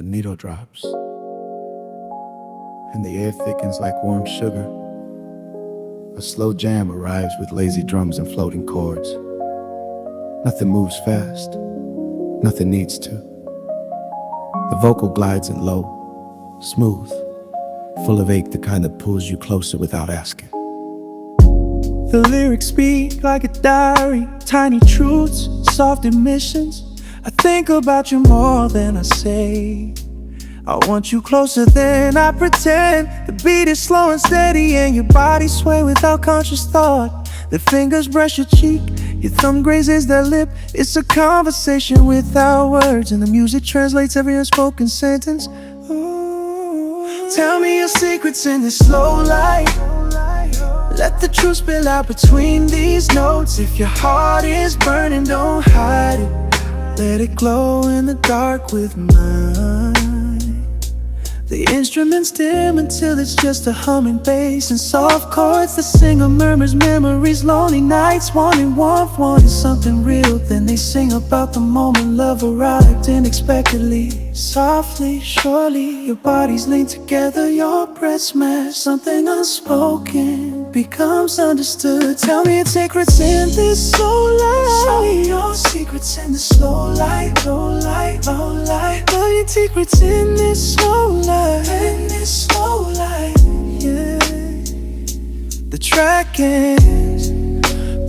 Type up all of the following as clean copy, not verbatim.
A needle drops, and the air thickens like warm sugar. A slow jam arrives with lazy drums and floating chords. Nothing moves fast, nothing needs to. The vocal glides in low, smooth, full of ache, the kind that pulls you closer without asking. The lyrics speak like a diary, tiny truths, soft admissions. I think about you more than I say. I want you closer than I pretend. The beat is slow and steady and your body sway without conscious thought. The fingers brush your cheek, your thumb grazes their lip. It's a conversation without words, and the music translates every unspoken sentence. Oh, tell me your secrets in this slow light. Let the truth spill out between these notes. If your heart is burning, don't hide it. Let it glow in the dark with mine. The instruments dim until it's just a humming bass and soft chords. The singer murmurs memories, lonely nights, wanting warmth, wanting something real. Then they sing about the moment love arrived unexpectedly. Softly, surely, your bodies lean together, your breath smash. Something unspoken becomes understood. Tell me your secrets in this slow light. Tell me your secrets in the slow light, low light, low light. Tell your secrets in this slow light, in this slow light, yeah. The track ends,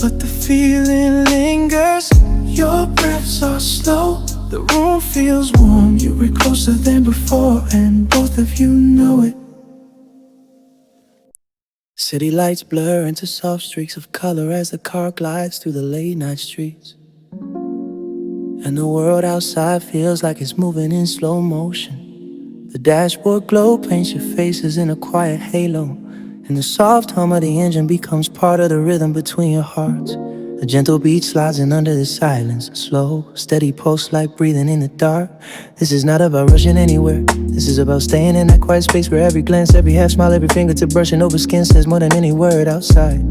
but the feeling lingers. Your breaths are slow, the room feels warm. You were closer than before, and both of you know it. City lights blur into soft streaks of color as the car glides through the late night streets. And the world outside feels like it's moving in slow motion. The dashboard glow paints your faces in a quiet halo, and the soft hum of the engine becomes part of the rhythm between your hearts. A gentle beat slides in under the silence, a slow, steady pulse like breathing in the dark. This is not about rushing anywhere. This is about staying in that quiet space where every glance, every half smile, every fingertip brushing over skin says more than any word outside.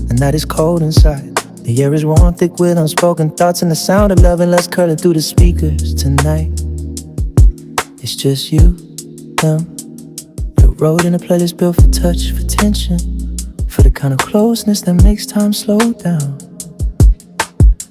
And that is cold inside. The air is warm, thick with unspoken thoughts, and the sound of love and lust curling through the speakers tonight. It's just you, them. The road in a playlist built for touch, for tension, for the kind of closeness that makes time slow down.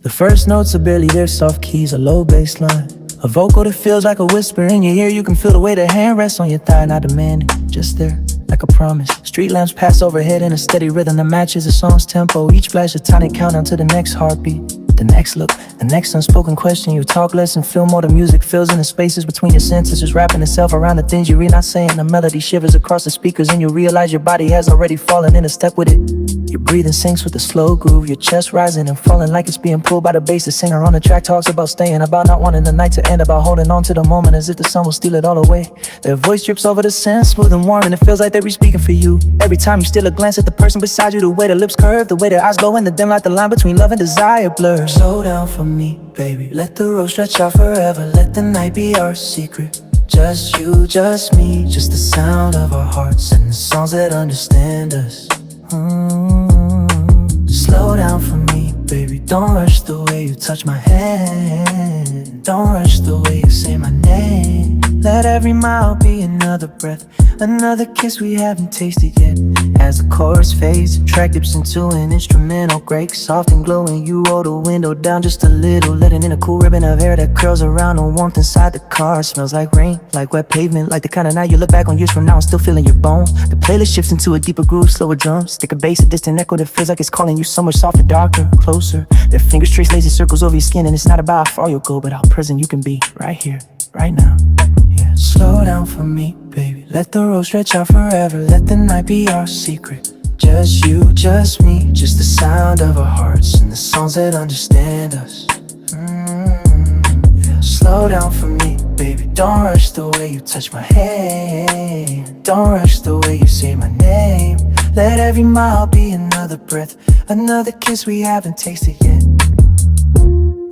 The first notes are barely there, soft keys, a low bass line. A vocal that feels like a whisper in your ear. You can feel the way the hand rests on your thigh, not demanding, just there, like a promise. Street lamps pass overhead in a steady rhythm that matches the song's tempo. Each flash a tiny countdown to the next heartbeat, the next look, the next unspoken question. You talk less and feel more. The music fills in the spaces between your sentences, wrapping itself around the things you read, not saying. The melody shivers across the speakers, and you realize your body has already fallen in a step with it. Your breathing syncs with the slow groove, your chest rising and falling like it's being pulled by the bass. The singer on the track talks about staying, about not wanting the night to end, about holding on to the moment as if the sun will steal it all away. Their voice drips over the sand, smooth and warm, and it feels like they be speaking for you. Every time you steal a glance at the person beside you, the way their lips curve, the way their eyes glow in the dim light, the line between love and desire blurs. Slow down for me, baby, let the road stretch out forever. Let the night be our secret. Just you, just me, just the sound of our hearts and the songs that understand us. Slow down for me, baby, don't rush the way you touch my hand. Don't rush the way you say my name. Let every mile be another breath, another kiss we haven't tasted yet. As the chorus fades, the track dips into an instrumental break, soft and glowing. You roll the window down just a little, letting in a cool ribbon of air that curls around the warmth inside the car. It smells like rain, like wet pavement, like the kind of night you look back on years from now and still feeling your bones. The playlist shifts into a deeper groove, slower drums, thicker bass, a distant echo that feels like it's calling you somewhere softer, darker, closer. Their fingers trace lazy circles over your skin, and it's not about how far you'll go, but how present you can be right here, right now. Yeah, slow down for me, baby, let the road stretch out forever. Let the night be our secret. Just you, just me, just the sound of our hearts and the songs that understand us. Yeah, slow down for me, baby, don't rush the way you touch my hand. Don't rush the way you say my name. Let every mile be another breath, another kiss we haven't tasted yet.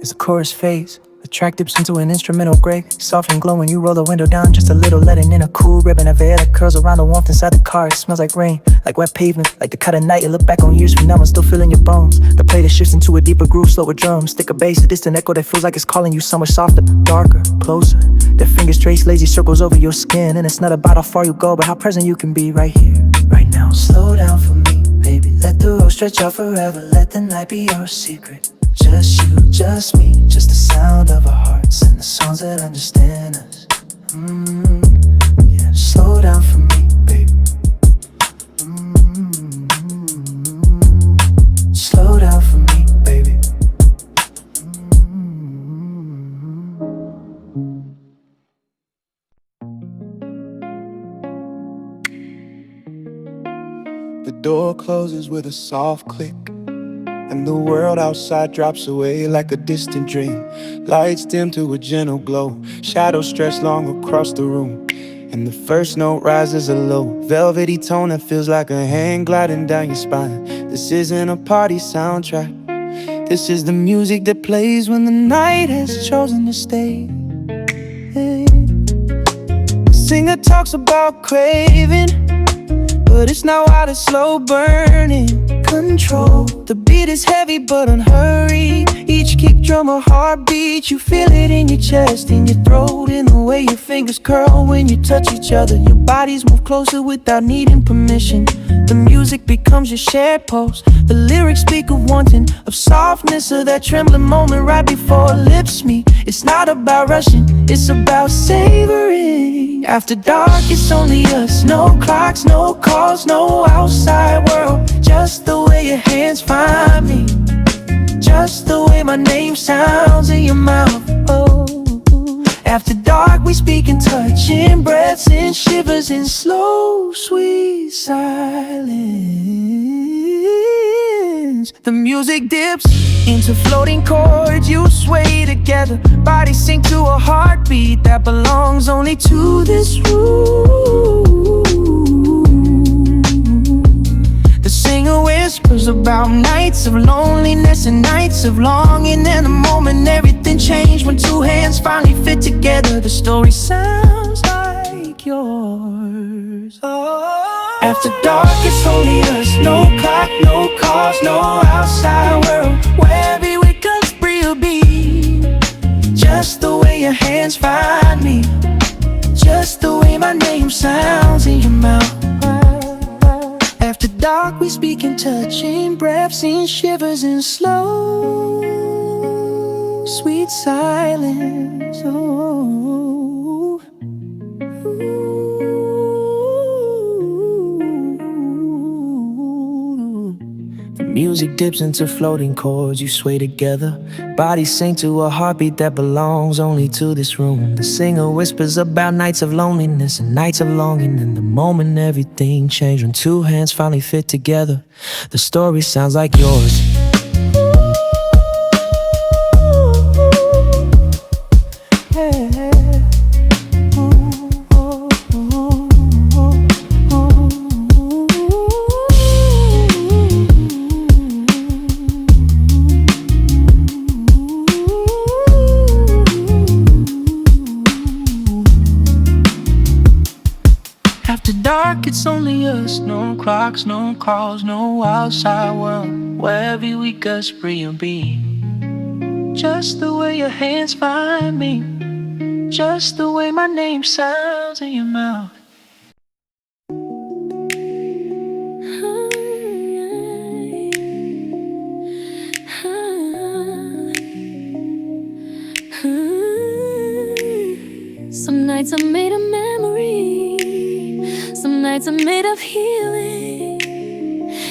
As the chorus fades, the track dips into an instrumental gray, soft and glowing. You roll the window down just a little, letting in a cool ribbon of air that curls around the warmth inside the car. It smells like rain, like wet pavement, like the cut of night. You look back on years from now and still feeling your bones. The play that shifts into a deeper groove, slower drums, thicker bass, a distant echo that feels like it's calling you somewhere softer, darker, closer. Their fingers trace lazy circles over your skin, and it's not about how far you go, but how present you can be right here, right now. Slow down for me, baby. Let the road stretch out forever. Let the night be your secret. Just you, just me, just the sound of our hearts and the songs that understand us. Yeah, slow down for me, baby. Slow down for me, baby. The door closes with a soft click, and the world outside drops away like a distant dream. Lights dim to a gentle glow, shadows stretch long across the room, and the first note rises a low, velvety tone that feels like a hand gliding down your spine. This isn't a party soundtrack, this is the music that plays when the night has chosen to stay. The singer talks about craving, but it's not wild, it's slow burning. Control. The beat is heavy but unhurried. Each kick drum a heartbeat. You feel it in your chest, in your throat, in the way your fingers curl when you touch each other. Your bodies move closer without needing permission. The music becomes your shared pulse. The lyrics speak of wanting, of softness, of that trembling moment right before lips meet. It's not about rushing, it's about savoring. After dark, it's only us. No clocks, no calls, no outside world. Just the way your hands find me, just the way my name sounds in your mouth. Oh, after dark, we speak and touch, in breaths, in shivers, in slow, sweet silence. The music dips into floating chords. You sway together, bodies sink to a heartbeat that belongs only to this room. The singer whispers about nights of loneliness and nights of longing, and the moment everything changed when two hands finally fit together. The story sounds like yours. Oh. After dark, it's only us. No clock, no calls, no outside world. Wherever we come, free will be. Just the way your hands find me, just the way my name sounds in your mouth. After dark, we speak and touch, in breaths, in shivers, in slow, sweet silence. Oh. The music dips into floating chords. You sway together, bodies sink to a heartbeat that belongs only to this room. The singer whispers about nights of loneliness and nights of longing, and the moment everything changed when two hands finally fit together. The story sounds like yours. After dark, it's only us. No clocks, no calls, no outside world. Wherever we go, free will be. Just the way your hands find me, just the way my name sounds in your mouth. Some nights are made of memory, some nights are made of healing.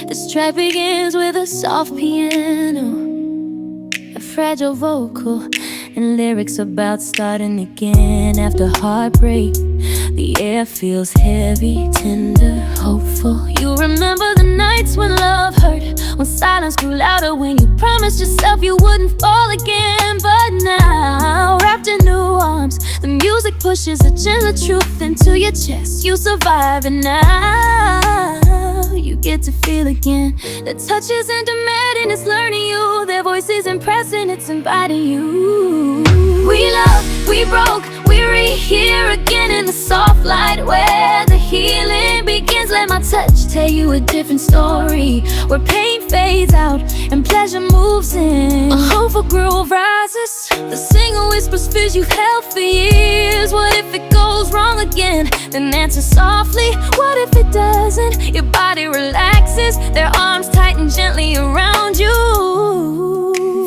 This track begins with a soft piano, a fragile vocal, and lyrics about starting again after heartbreak. The air feels heavy, tender, hopeful. You remember the nights when love hurt, when silence grew louder, when you promised yourself you wouldn't fall again. But now, wrapped in new arms, the music pushes a gentle truth into your chest. You survive, and now you get to feel again. The touch isn't demanding, it's learning you. Their voice isn't pressing, it's inviting you. We love, we broke, we're here again in the soft light where the healing begins. Let my touch tell you a different story, where pain fades out and pleasure moves in. A hopeful groove rises, the singer whispers fears you've held for years. What if it goes wrong again? Then answer softly, what if it doesn't? Your body relaxes, their arms tighten gently around you.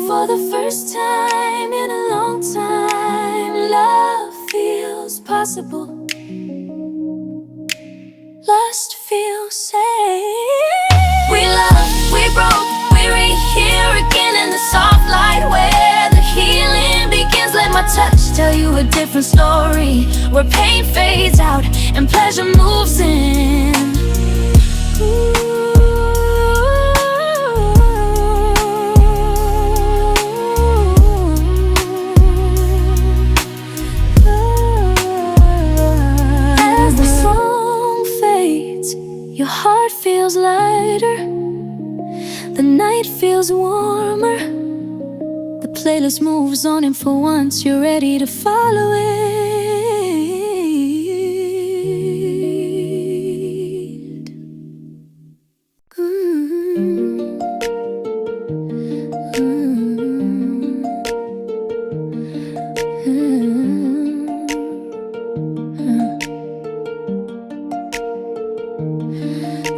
For the first time in a long time, love feels possible. Lust feels safe. We love, we broke, we're here again in the soft light where the healing begins. Let my touch tell you a different story, where pain fades out and pleasure moves in. As the song fades, your heart feels lighter, the night feels warmer. The playlist moves on, and for once you're ready to follow it.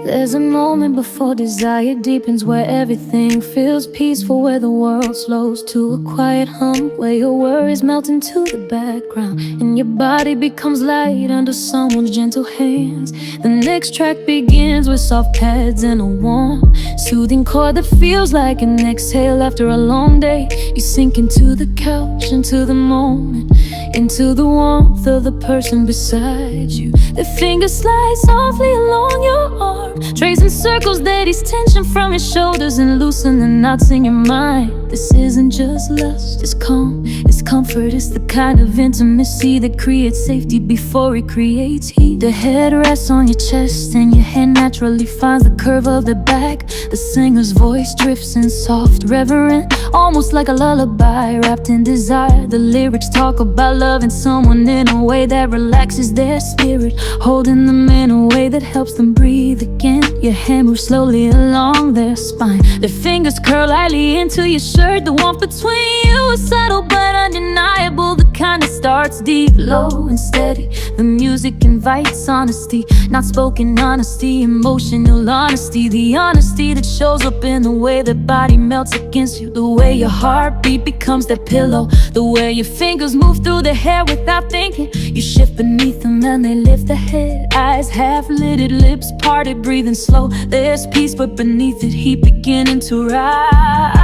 There's a moment before desire deepens, where everything feels peaceful, where the world slows to a quiet hum, where your worries melt into the background and your body becomes light under someone's gentle hands. The next track begins with soft pads and a warm, soothing chord that feels like an exhale after a long day. You sink into the couch, into the moment, into the warmth of the person beside you. Their fingers slide softly along your arm, tracing circles that ease tension from your shoulders and loosen the knots in your mind. This isn't just lust, it's calm, it's comfort. It's the kind of intimacy that creates safety before it creates heat. The head rests on your chest and your hand naturally finds the curve of the back. The singer's voice drifts in soft, reverent, almost like a lullaby wrapped in desire. The lyrics talk about loving someone in a way that relaxes their spirit, holding them in a way that helps them breathe again. Your hand moves slowly along their spine, their fingers curl lightly into your shirt. The warmth between you is subtle but undeniable, the kind that starts deep, low and steady. The music invites honesty, not spoken honesty, emotional honesty. The honesty that shows up in the way the body melts against you, the way your heartbeat becomes that pillow, the way your fingers move through the hair without thinking. You shift beneath them and they lift the head, eyes half lidded, lips parted, breathing slow. There's peace but beneath it, heat beginning to rise.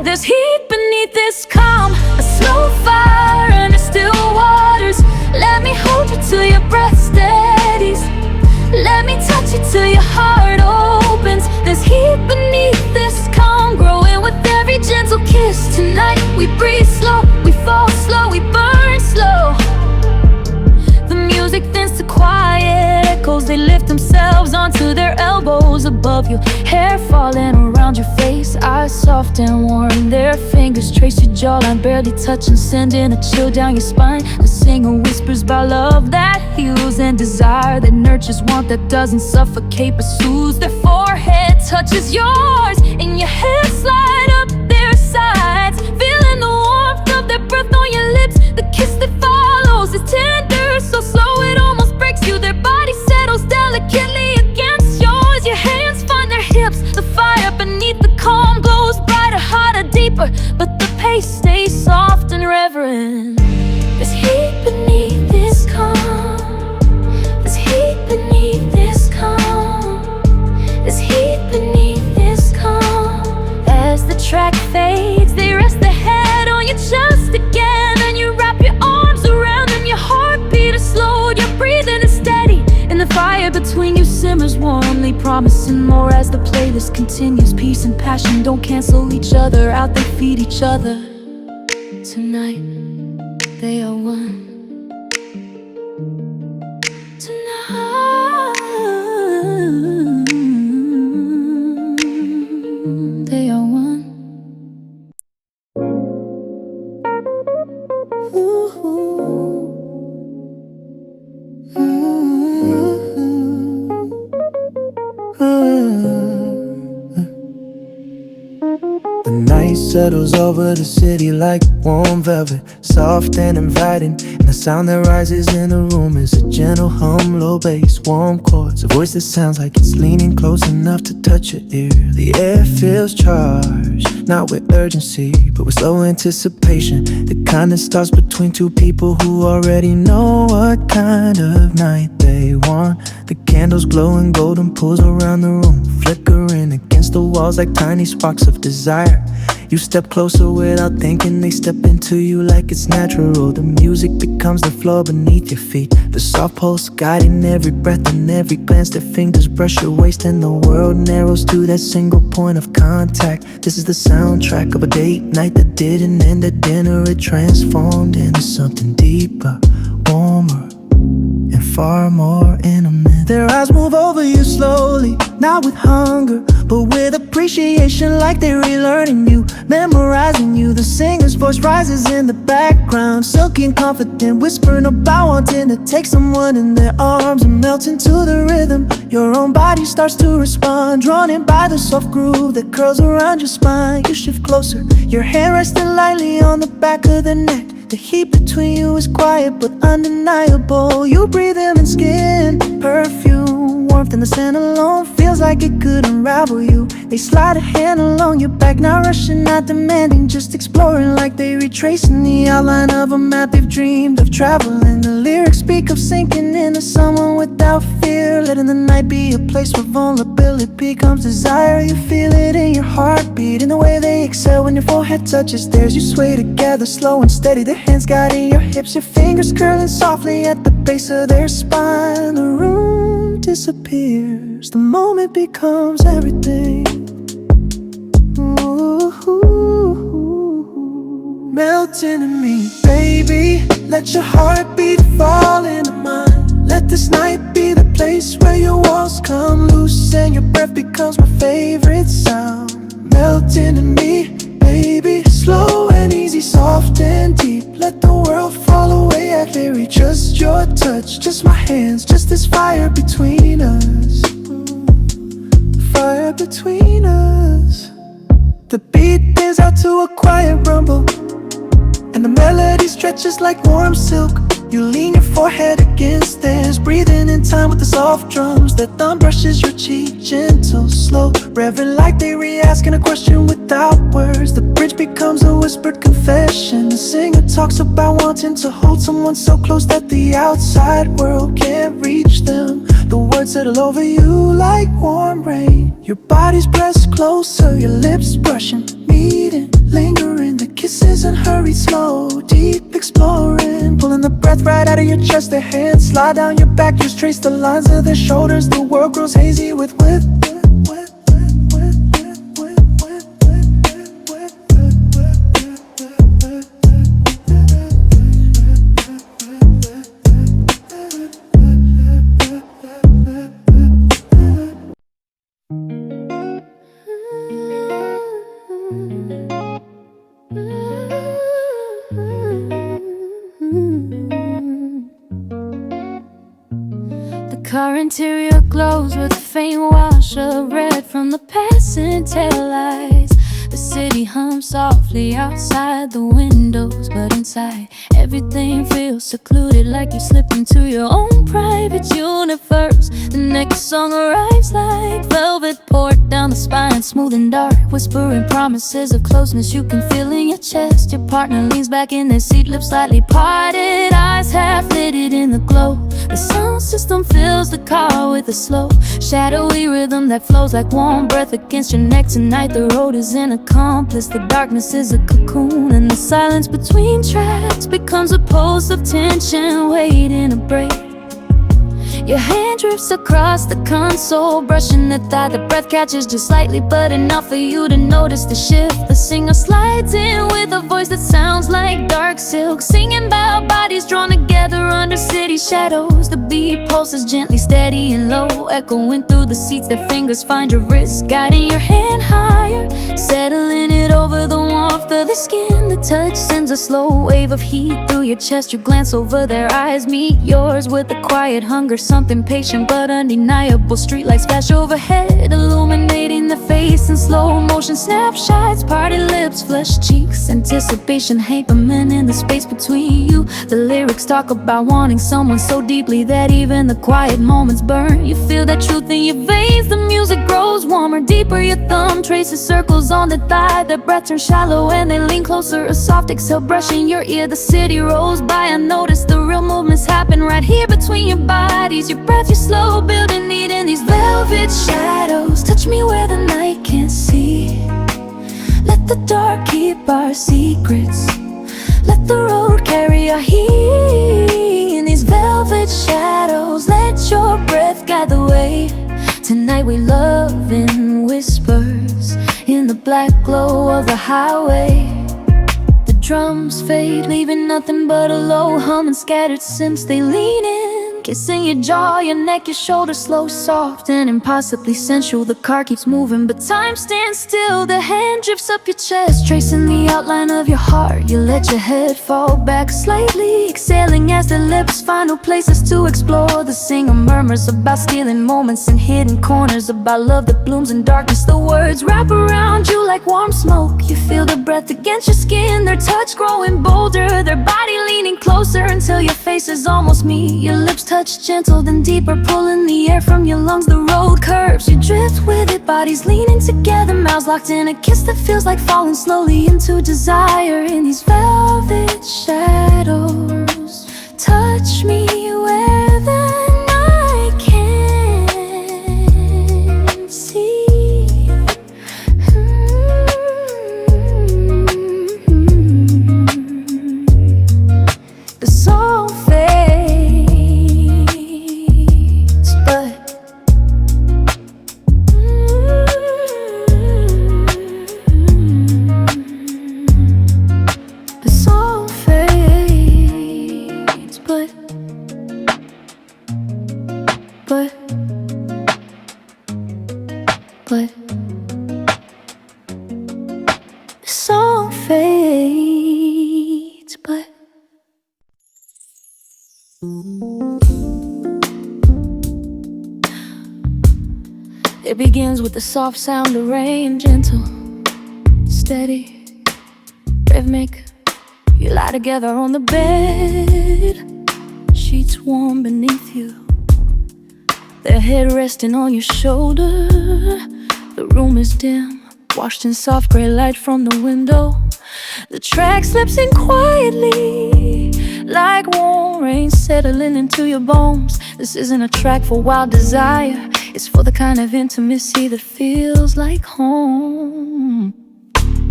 There's heat beneath this calm, a slow fire under still waters. Let me hold you till your breath steadies, let me touch you till your heart opens. There's heat beneath this calm, growing with every gentle kiss. Tonight we breathe slow, we fall slow, we burn slow. The music thins to quiet echoes, they lift themselves onto their elbows above you, hair falling around your face, eyes soft and warm. Their fingers trace your jawline, barely touching, sending a chill down your spine. The singer whispers about love that heals and desire that nurtures, warmth that doesn't suffocate but soothes. Their forehead touches yours and your hands slide up their sides, feeling the warmth of their breath on your lips. The kiss that follows is tender, so slow it almost breaks you. Their body settles delicately against yours. Your hands find their hips, the fire beneath the calm glows brighter, hotter, deeper, but the pace stays soft and reverent. There's heat beneath this calm, there's heat beneath this calm, there's heat beneath this calm. As the track fades, they rest their head on your chest again, and you wrap your arms around them. Your heartbeat is slowed, your breathing is steady, and the fire between you simmers warmly, promising more as the playlist continues. Peace and passion don't cancel each other out, they feed each other. Tonight they are one. Tonight they are one. settles over the city like warm velvet, soft and inviting. And the sound that rises in the room is a gentle hum, low bass, warm chords, a voice that sounds like it's leaning close enough to touch your ear. The air feels charged, not with urgency, but with slow anticipation, the kind that starts between two people who already know what kind of night they want. The candles glowing golden pools around the room, flickering against the walls like tiny sparks of desire. You step closer without thinking, they step into you like it's natural. The music becomes the floor beneath your feet, the soft pulse guiding every breath and every glance. Their fingers brush your waist and the world narrows to that single point of contact. This is the soundtrack of a date night that didn't end at dinner. It transformed into something deeper, warmer, and far more intimate. Their eyes move over you slowly, not with hunger, but with appreciation, like they're relearning you, memorizing you. The singer's voice rises in the background, silky and confident, whispering about wanting to take someone in their arms and melt into the rhythm. Your own body starts to respond, drawn in by the soft groove that curls around your spine. You shift closer, your hand resting lightly on the back of the neck. The heat between you is quiet but undeniable. You breathe them in skin, perfume, warmth, and the scent alone feels like it could unravel you. They slide a hand along your back, not rushing, not demanding, just exploring like they retracing the outline of a map they've dreamed of traveling. The lyrics speak of sinking into someone without fear, letting the night be a place where vulnerability becomes desire. You feel it in your heartbeat, in the way they exhale when your forehead touches theirs. You sway together, slow and steady, their hands guiding your hips, your fingers curling softly at the base of their spine. The room disappears, the moment becomes everything. Ooh, melt into me, baby. Let your heartbeat fall into mine. Let this night be the place where your walls come loose and your breath becomes my favorite sound. Melt into me, baby. Slow and easy, soft and deep. Let the world fall away at theory. Just your touch, just my hands, just this fire between us. Fire between us. The beat builds out to a quiet rumble, and the melody stretches like warm silk. You lean your forehead against theirs, breathing in time with the soft drums. Their thumb brushes your cheek, gentle, slow, reverent, like they re-asking a question without words. The bridge becomes a whispered confession. The singer talks about wanting to hold someone so close that the outside world can't reach them. The words settle over you like warm rain. Your body's pressed closer, your lips brushing, meeting, lingering. The kisses unhurried, slow, deep, exploring, pulling the breath right out of your chest. Their hands slide down your back, just trace the lines of their shoulders. The world grows hazy with The car interior glows with a faint wash of red from the passing taillights. The city hums softly outside the windows, but inside everything feels secluded, like you slip into your own private universe. The next song arrives like velvet poured down the spine, smooth and dark, whispering promises of closeness you can feel in your chest. Your partner leans back in their seat, lips slightly parted, eyes half lidded in the glow. The sound system fills the car with a slow, shadowy rhythm that flows like warm breath against your neck. Tonight the road is an accomplice, the darkness is a cocoon, and the silence between tracks becomes a pulse of tension waiting to break. Your hand drifts across the console, brushing the thigh. The breath catches just slightly, but enough for you to notice the shift. The singer slides in with a voice that sounds like dark silk, singing about bodies drawn together under city shadows. The beat pulses gently, steady and low, echoing through the seats. Their fingers find your wrist, guiding your hand higher, settling it over the warmth soft of the skin. The touch sends a slow wave of heat through your chest. You glance over, their eyes meet yours with a quiet hunger, something patient but undeniable. Streetlights flash overhead, illuminating the face in slow motion. Snapshots, parted lips, flushed cheeks, anticipation hyperman in the space between you. The lyrics talk about wanting someone so deeply that even the quiet moments burn. You feel that truth in your veins. The music grows warmer, deeper. Your thumb traces circles on the thigh. Their breath turns shallow and they lean closer. A soft exhale brushing your ear. The city rolls by. I notice the real movements happen right here between your bodies. Your breath, your slow building need in these velvet shadows. Touch me where the night can't see. Let the dark keep our secrets. Let the road carry our heat. In these velvet shadows, let your breath guide the way. Tonight we love in whispers, in the black glow of the highway. The drums fade, leaving nothing but a low hum and scattered synths. They lean in, kissing your jaw, your neck, your shoulders, slow, soft, and impossibly sensual. The car keeps moving, but time stands still. The hand drifts up your chest, tracing the outline of your heart. You let your head fall back slightly, exhaling as the lips find new places to explore. The singer murmurs about stealing moments in hidden corners, about love that blooms in darkness. The words wrap around you like warm smoke. You feel the breath against your skin, their touch growing bolder, their body leaning closer until your face is almost me. Your lips touch gentle, then deeper, pulling the air from your lungs. The road curves, you drift with it, bodies leaning together, mouths locked in a kiss that feels like falling slowly into desire. In these velvet shadows, touch me where the night can't see. The song fades, but the song fades, but the song fades, but it begins with the soft sound of rain, gentle, steady, rhythmic. You lie together on the bed, sheets warm beneath you, their head resting on your shoulder. The room is dim, washed in soft gray light from the window. The track slips in quietly, like warm rain settling into your bones. This isn't a track for wild desire, it's for the kind of intimacy that feels like home.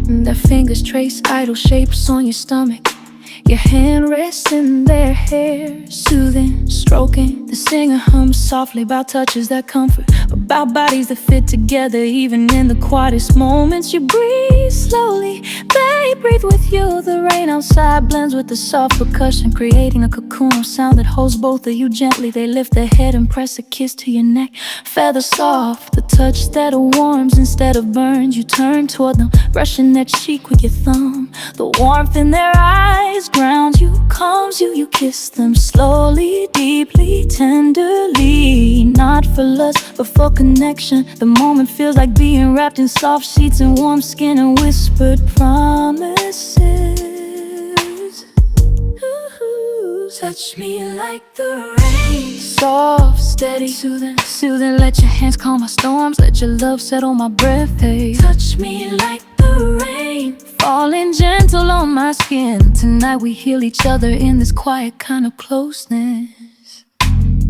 Their fingers trace idle shapes on your stomach. Your hand rests in their hair, soothing, stroking. The singer hums softly about touches that comfort, about bodies that fit together even in the quietest moments. You breathe slowly, they breathe with you. The rain outside blends with the soft percussion, creating a cocoon of sound that holds both of you gently. They lift their head and press a kiss to your neck, feather soft, the touch that warms instead of burns. You turn toward them, brushing their cheek with your thumb. The warmth in their eyes grounds you, calms you. You kiss them slowly, deeply, tenderly. Not for lust, but for connection. The moment feels like being wrapped in soft sheets and warm skin and whispered promises. Ooh, touch me like the rain, soft, steady, soothing, soothing. Let your hands calm my storms, let your love settle my breath. Hey, touch me like the rain, falling gentle on my skin. Tonight we heal each other in this quiet kind of closeness.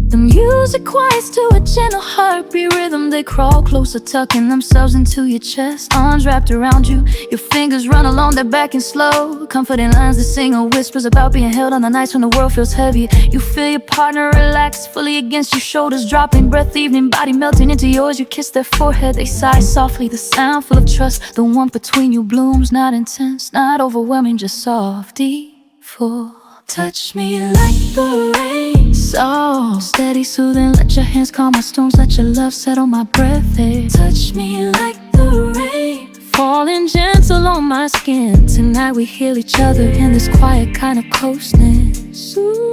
The music quiets to a gentle heartbeat rhythm. They crawl closer, tucking themselves into your chest, arms wrapped around you. Your fingers run along their back in slow, comforting lines. The singer whispers about being held on the nights when the world feels heavy. You feel your partner relax fully against your shoulders, dropping breath, evening body melting into yours. You kiss their forehead, they sigh softly, the sound full of trust. The warmth between you blooms, not intense, not overwhelming, just soft, full. Touch me like the rain, soft, steady, soothing. Let your hands calm my storms, let your love settle my breath. Hey, touch me like the rain, fall falling gentle on my skin. Tonight we heal each other in this quiet kind of closeness. Ooh.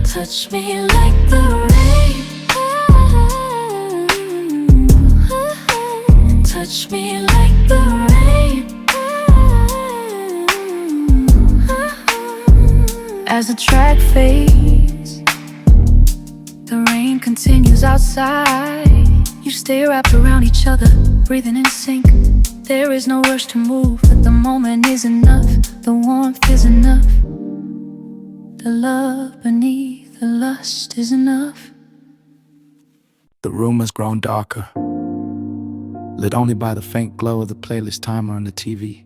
Touch me like the rain. Touch me like the rain. As the track fades, the rain continues outside. You stay wrapped around each other, breathing in sync. There is no rush to move, but the moment is enough. The warmth is enough. The love beneath the lust is enough. The room has grown darker, lit only by the faint glow of the playlist timer on the TV.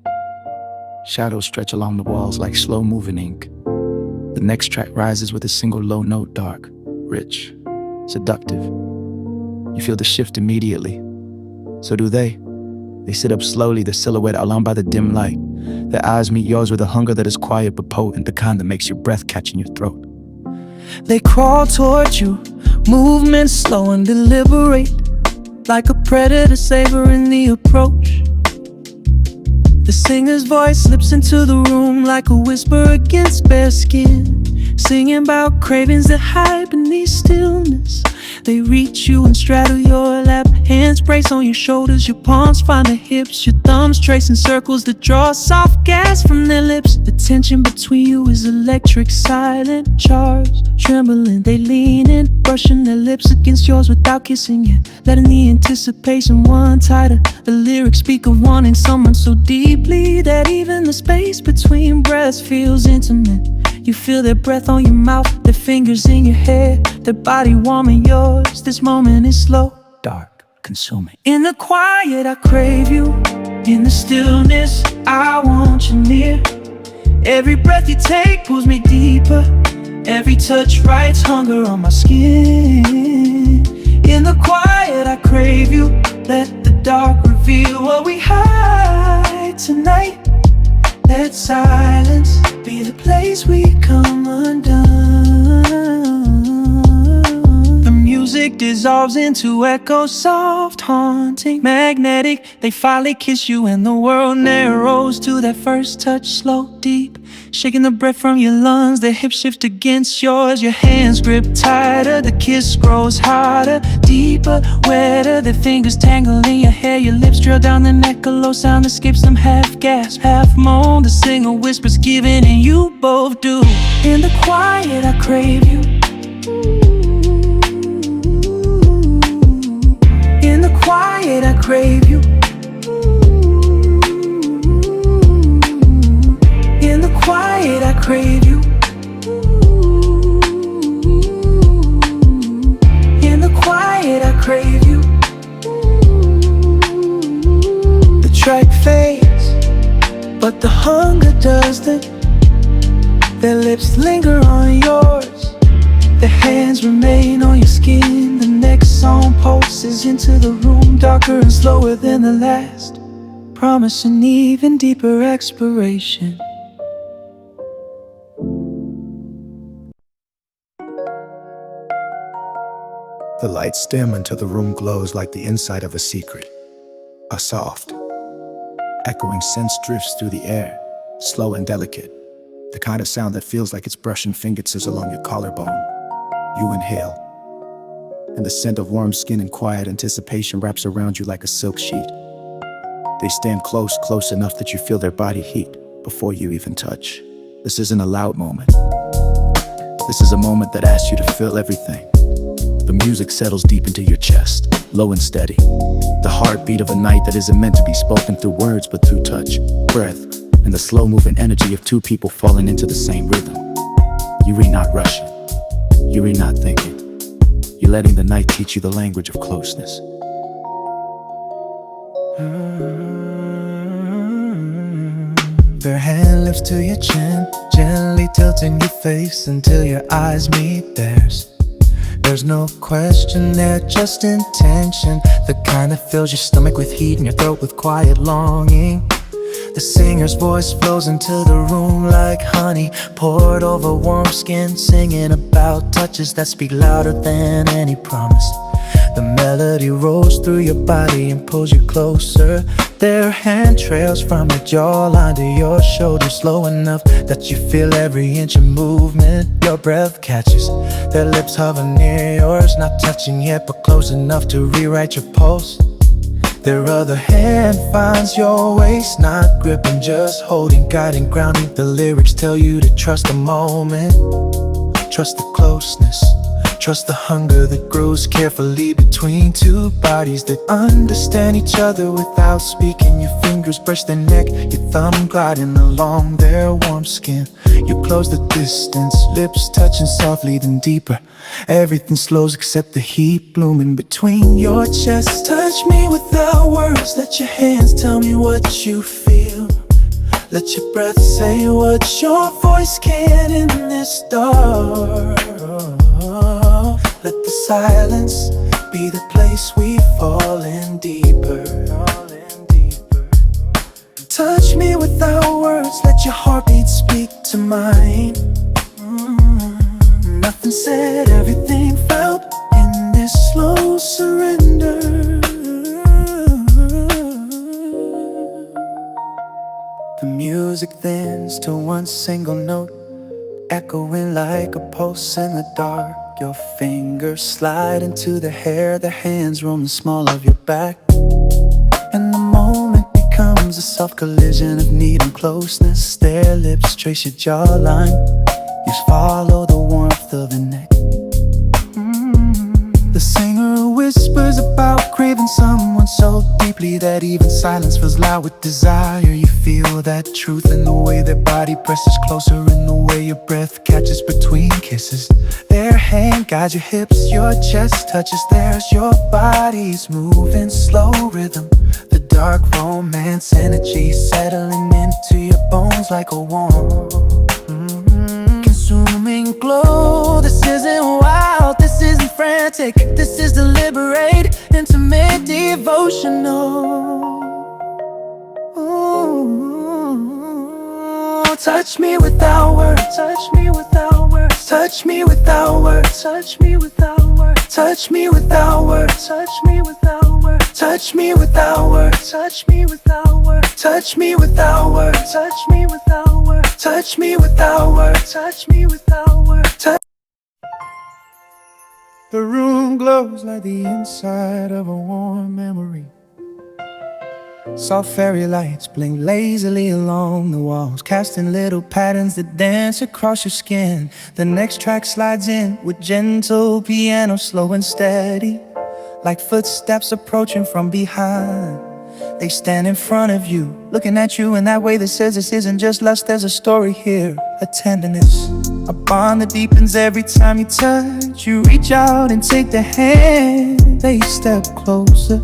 Shadows stretch along the walls like slow-moving ink. The next track rises with a single low note, dark, rich, seductive. You feel the shift immediately. So do they. They sit up slowly, their silhouette alarmed by the dim light. Their eyes meet yours with a hunger that is quiet but potent, the kind that makes your breath catch in your throat. They crawl towards you, movement slow and deliberate, like a predator savoring the approach. The singer's voice slips into the room like a whisper against bare skin, singing about cravings that hide beneath stillness. They reach you and straddle your lap, hands brace on your shoulders, your palms find the hips, your thumbs tracing circles that draw soft gas from their lips. The tension between you is electric, silent, charged, trembling. They lean in, brushing their lips against yours without kissing yet, letting the anticipation run tighter. The lyrics speak of wanting someone so deeply that even the space between breaths feels intimate. You feel their breath on your mouth, their fingers in your hair, their body warm in yours. This moment is slow, Dark, consuming. in the quiet I crave you, in the stillness I want you near. Every breath you take pulls me deeper, every touch writes hunger on my skin. In the quiet I crave you, let the dark reveal what we hide tonight. Let silence be the place we come undone. The music dissolves into echoes, soft, haunting, magnetic. They finally kiss you and the world narrows to that first touch, slow, deep, shaking the breath from your lungs. Their hips shift against yours, your hands grip tighter. The kiss grows harder, deeper, wetter. Their fingers tangle in your hair, your lips drill down the neck. A low sound escapes them, half gasp, half moan. The singer whispers giving and you both do. In the quiet I crave you, in the quiet I crave you, in the quiet I crave you, in the quiet I crave you. The track fades, but the hunger doesn't. Their lips linger on yours, their hands remain on your skin. The next song pulses into the room, darker and slower than the last, promising even deeper exploration. The lights dim until the room glows like the inside of a secret. A soft, echoing sense drifts through the air, slow and delicate. The kind of sound that feels like it's brushing fingertips along your collarbone. You inhale, and the scent of warm skin and quiet anticipation wraps around you like a silk sheet. They stand close, close enough that you feel their body heat before you even touch. This isn't a loud moment. This is a moment that asks you to feel everything. The music settles deep into your chest, low and steady. The heartbeat of a night that isn't meant to be spoken through words but through touch, breath, and the slow-moving energy of two people falling into the same rhythm. You read not rushing, you read not thinking. You're letting the night teach you the language of closeness. Their hand lifts to your chin, gently tilting your face until your eyes meet theirs. There's no question, they're just intention, the kind that fills your stomach with heat and your throat with quiet longing. The singer's voice flows into the room like honey poured over warm skin, singing about touches that speak louder than any promise. The melody rolls through your body and pulls you closer. Their hand trails from your jawline to your shoulder, slow enough that you feel every inch of movement your breath catches. Their lips hover near yours, not touching yet, but close enough to rewrite your pulse. Their other hand finds your waist, not gripping, just holding, guiding, grounding. The lyrics tell you to trust the moment, trust the closeness, trust the hunger that grows carefully between two bodies that understand each other without speaking. Your fingers brush their neck, your thumb gliding along their warm skin. You close the distance, lips touching softly then deeper. Everything slows except the heat blooming between your chest. Touch me without words, let your hands tell me what you feel. Let your breath say what your voice can in this dark. Let the silence be the place we fall in deeper. Touch me without words, let your heartbeat speak to mine. Nothing said, everything felt in this slow surrender. The music thins to one single note, echoing like a pulse in the dark. Your fingers slide into the hair, the hands roam the small of your back. And the moment becomes a soft collision of need and closeness. Their lips trace your jawline, you follow the warmth of the neck. The singer whispers about craving someone so deeply that even silence feels loud with desire. You feel that truth in the way their body presses closer, in the way your breath catches between kisses. Their hand guides your hips, your chest touches theirs. Your body's moving slow rhythm, the dark romance energy settling into your bones like a warm consuming glow. This isn't wild, this isn't frantic, this is deliberate, intimate, devotional. Touch me without words, touch me without words, touch me without words, touch me without words, touch me without words, touch me without words, touch me without words, touch me without words, touch me without words, touch me without words, touch me without words, touch me without words. The room glows like the inside of a warm memory. Soft fairy lights blink lazily along the walls, casting little patterns that dance across your skin. The next track slides in with gentle piano, slow and steady, like footsteps approaching from behind. They stand in front of you, looking at you in that way that says this isn't just lust, there's a story here, a tenderness, a bond that deepens every time you touch. You reach out and take their hand, they step closer.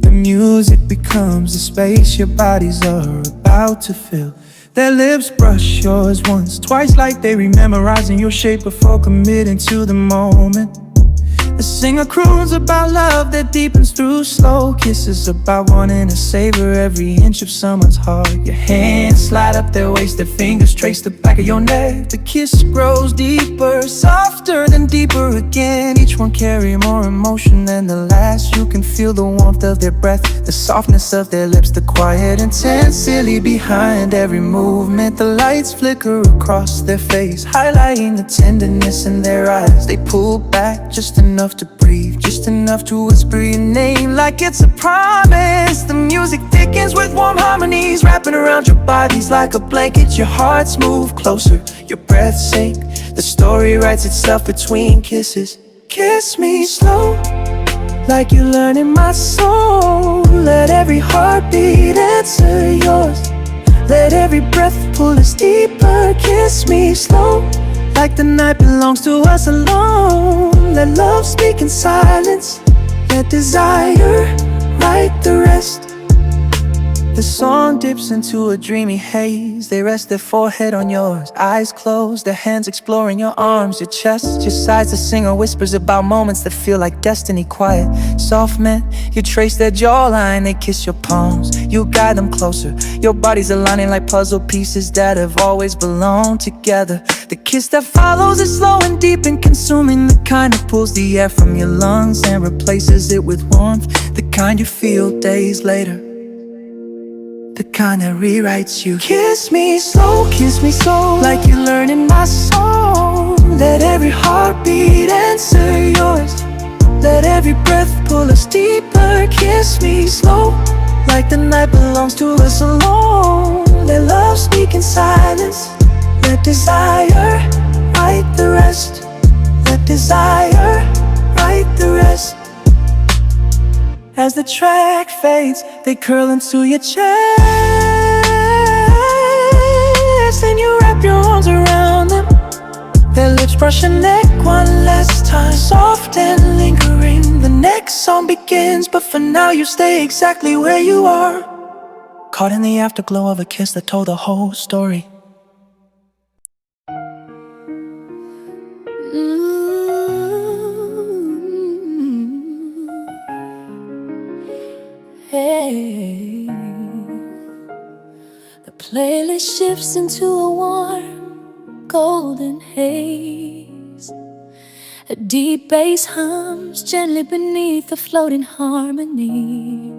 The music becomes the space your bodies are about to fill. Their lips brush yours once, twice, like they re-memorizing your shape before committing to the moment. The singer croons about love that deepens through slow kisses, about wanting to savor every inch of someone's heart. Your hands slide up their waist, their fingers trace the back of your neck. The kiss grows deeper, softer, then deeper again. Each one carry more emotion than the last. You can feel the warmth of their breath, the softness of their lips, the quiet intensity behind every movement. The lights flicker across their face, highlighting the tenderness in their eyes. They pull back just enough to breathe, just enough to whisper your name like it's a promise. The music thickens with warm harmonies, wrapping around your bodies like a blanket. Your hearts move closer, your breath sink. The story writes itself between kisses. Kiss me slow, like you're learning my soul. Let every heartbeat answer yours, let every breath pull us deeper. Kiss me slow, like the night belongs to us alone. Let love speak in silence, let desire write the rest. The song dips into a dreamy haze. They rest their forehead on yours, eyes closed, their hands exploring your arms, your chest, your sides. The singer whispers about moments that feel like destiny. Quiet, soft men, you trace their jawline. They kiss your palms, you guide them closer. Your bodies aligning like puzzle pieces that have always belonged together. The kiss that follows is slow and deep and consuming, the kind that pulls the air from your lungs and replaces it with warmth. The kind you feel days later, the kind that rewrites you. Kiss me slow, like you're learning my song. Let every heartbeat answer yours. Let every breath pull us deeper. Kiss me slow, like the night belongs to us alone. Let love speak in silence. Let desire write the rest. Let desire write the rest. As the track fades, they curl into your chest, and you wrap your arms around them. Their lips brush your neck one last time, soft and lingering. The next song begins, but for now you stay exactly where you are, caught in the afterglow of a kiss that told the whole story. Hey, the playlist shifts into a warm, golden haze. A deep bass hums gently beneath the floating harmony.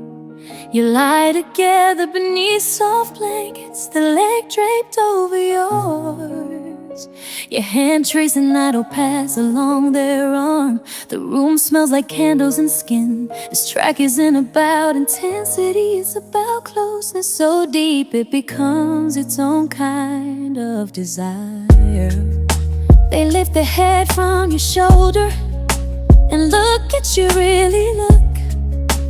You lie together beneath soft blankets, the leg draped over yours. Your hand tracing idle paths along their arm. The room smells like candles and skin. This track isn't about intensity, it's about closeness so deep it becomes its own kind of desire. They lift their head from your shoulder and look at you, really look.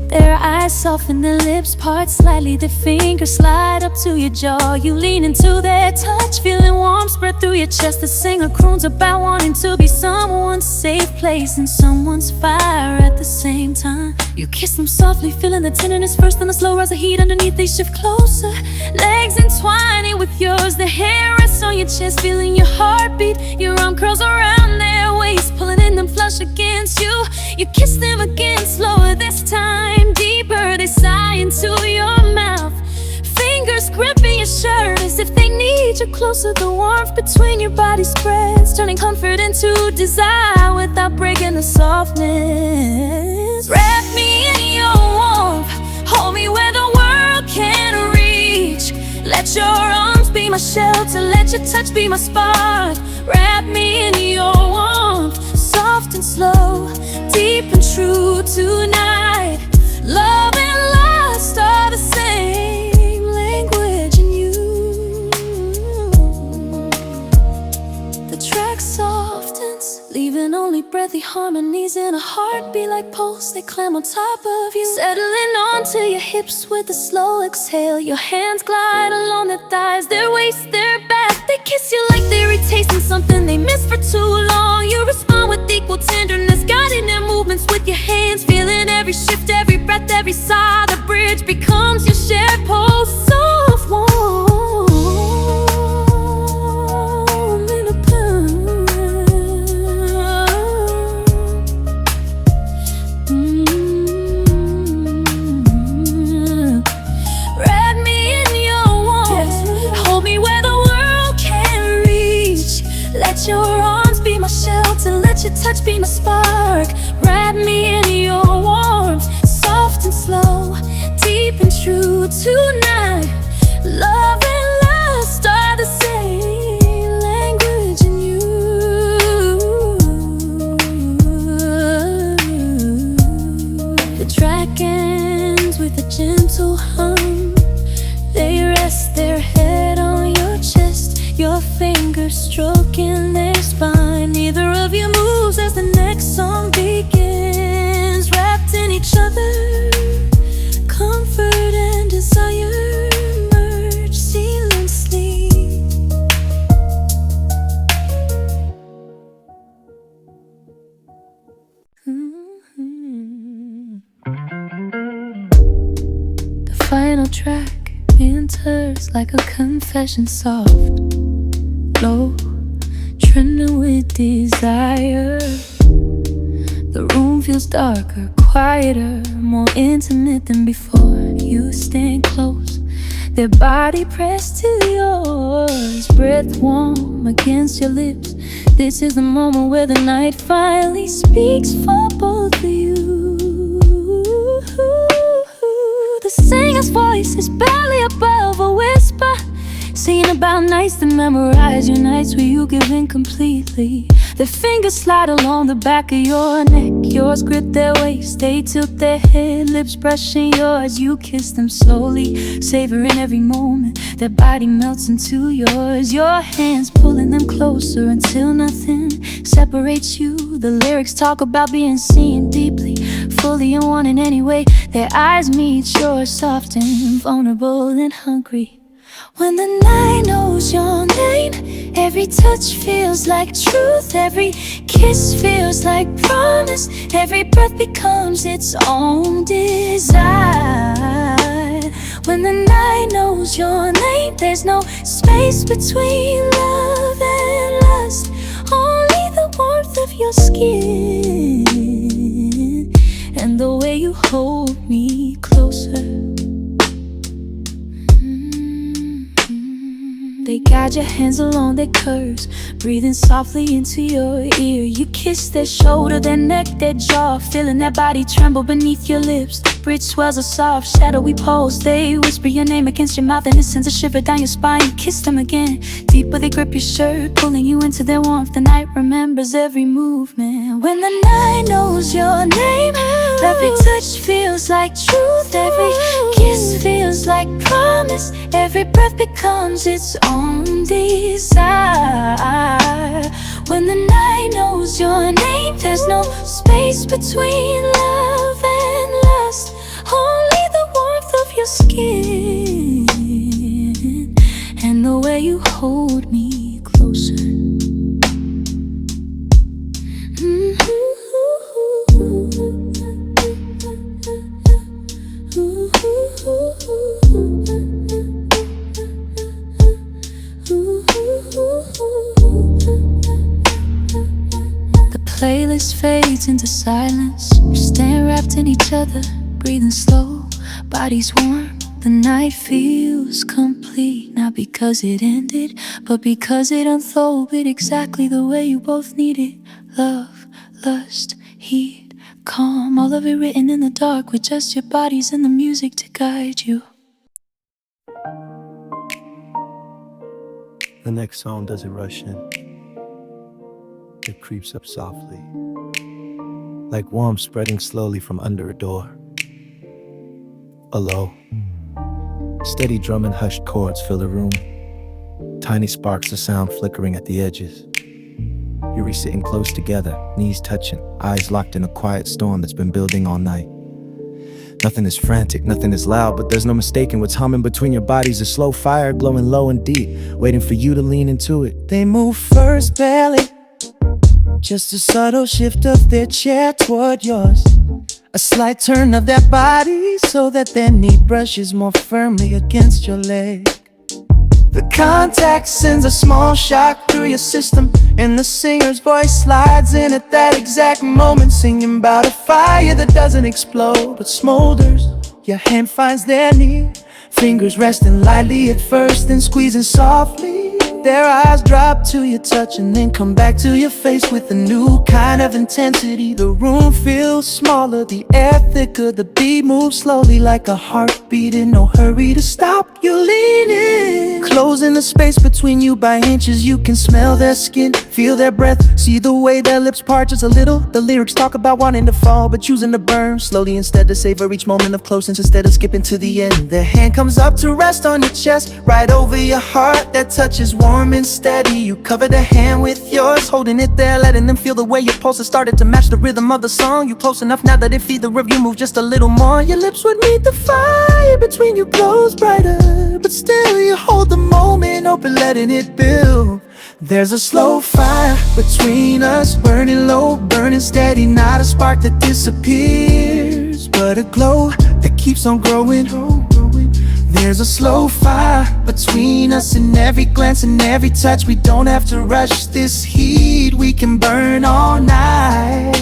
Their eyes soften, their lips part slightly, their fingers slide up to your jaw. You lean into their touch, feeling warmth spread through your chest. The singer croons about wanting to be someone's safe place and someone's fire at the same time. You kiss them softly, feeling the tenderness first, then the slow rise of heat underneath. They shift closer, legs entwining with yours. Their hair rests on your chest, feeling your heartbeat. Your arm curls around their waist, pulling in them flush against you. You kiss them again, slower this time, deeper. They sigh into your mouth, fingers gripping your shirt as if they need you closer. The warmth between your body spreads, turning comfort into desire without breaking the softness. Wrap me in your warmth, hold me where the world can't reach. Let your arms be my shelter, let your touch be my spark. Wrap me in your warmth, soft and slow, deep and true tonight. Love and lust are the same language in you. The track softens, leaving only breathy harmonies in a heartbeat like pulse. They climb on top of you, settling onto your hips with a slow exhale. Your hands glide along their thighs, their waist, their back. They kiss you like they're retasting something they missed for too long. You respond with equal tenderness, guiding their movements with your hands, feeling every shift, every breath, every sigh. The bridge becomes your shared pulse, soft, warm in a palm. Wrap me in your warmth, hold me where the world can't reach. Let your arms be my shelter, let your touch be my spark. Wrap me in your warmth, soft and slow, deep and true tonight. Love and lust are the same language in you. The track ends with a gentle hum. They rest their head on your chest, your fingers stroking their spine. Neither of you moves as the next song begins. Wrapped in each other, comfort and desire merge seamlessly. The final track enters like a confession, soft, low, trembling with desire. The room feels darker, quieter, more intimate than before. You stand close, their body pressed to yours, breath warm against your lips. This is the moment where the night finally speaks for both of you. The singer's voice is barely above a whisper, singing about nights that memorize you, nights where you give in completely. Their fingers slide along the back of your neck, yours grip their waist, they tilt their head, lips brushing yours. You kiss them slowly, savoring every moment. Their body melts into yours, your hands pulling them closer until nothing separates you. The lyrics talk about being seen deeply, fully and one in any way. Their eyes meet yours, soft and vulnerable and hungry. When the night knows your name, every touch feels like truth, every kiss feels like promise, every breath becomes its own desire. When the night knows your name, there's no space between love and lust, only the warmth of your skin and the way you hold me closer. They guide your hands along their curves, breathing softly into your ear. You kiss their shoulder, their neck, their jaw, feeling their body tremble beneath your lips. Bridge swells a soft, shadowy pulse. They whisper your name against your mouth and it sends a shiver down your spine. You kiss them again, deeper they grip your shirt, pulling you into their warmth. The night remembers every movement. When the night knows your name, every touch feels like truth, every kiss feels like promise, every breath becomes its own desire. When the night knows your name, there's no space between love and lust, only the warmth of your skin and the way you hold me closer. The playlist fades into silence. You stand wrapped in each other, breathing slow, bodies warm. The night feels complete, not because it ended, but because it unfolded exactly the way you both need it. Love, lust, heat, calm, all of it written in the dark with just your bodies and the music to guide you. The next song doesn't rush in. It creeps up softly, like warmth spreading slowly from under a door. A low, steady drum and hushed chords fill the room. Tiny sparks of sound flickering at the edges. You're sitting close together, knees touching, eyes locked in a quiet storm that's been building all night. Nothing is frantic, nothing is loud, but there's no mistaking what's humming between your bodies. A slow fire glowing low and deep, waiting for you to lean into it. They move first, barely, just a subtle shift of their chair toward yours. A slight turn of their body so that their knee brushes more firmly against your leg. The contact sends a small shock through your system, and the singer's voice slides in at that exact moment, singing about a fire that doesn't explode but smolders. Your hand finds their knee, fingers resting lightly at first, then squeezing softly. Their eyes drop to your touch and then come back to your face with a new kind of intensity. The room feels smaller, the air thicker, the beat moves slowly like a heartbeat in no hurry to stop. You lean in, closing the space between you by inches. You can smell their skin, feel their breath, see the way their lips part just a little. The lyrics talk about wanting to fall but choosing to burn slowly instead, to savor each moment of closeness instead of skipping to the end. Their hand comes up to rest on your chest, right over your heart. That touch is warm and steady. You cover their hand with yours, holding it there, letting them feel the way your pulses started to match the rhythm of the song. You close enough now that if either of you move just a little more, your lips would meet. The fire between you glows brighter, but still you hold the moment open, letting it build. There's a slow fire between us, burning low, burning steady. Not a spark that disappears, but a glow that keeps on growing. There's a slow fire between us, in every glance and every touch. We don't have to rush this heat, we can burn all night.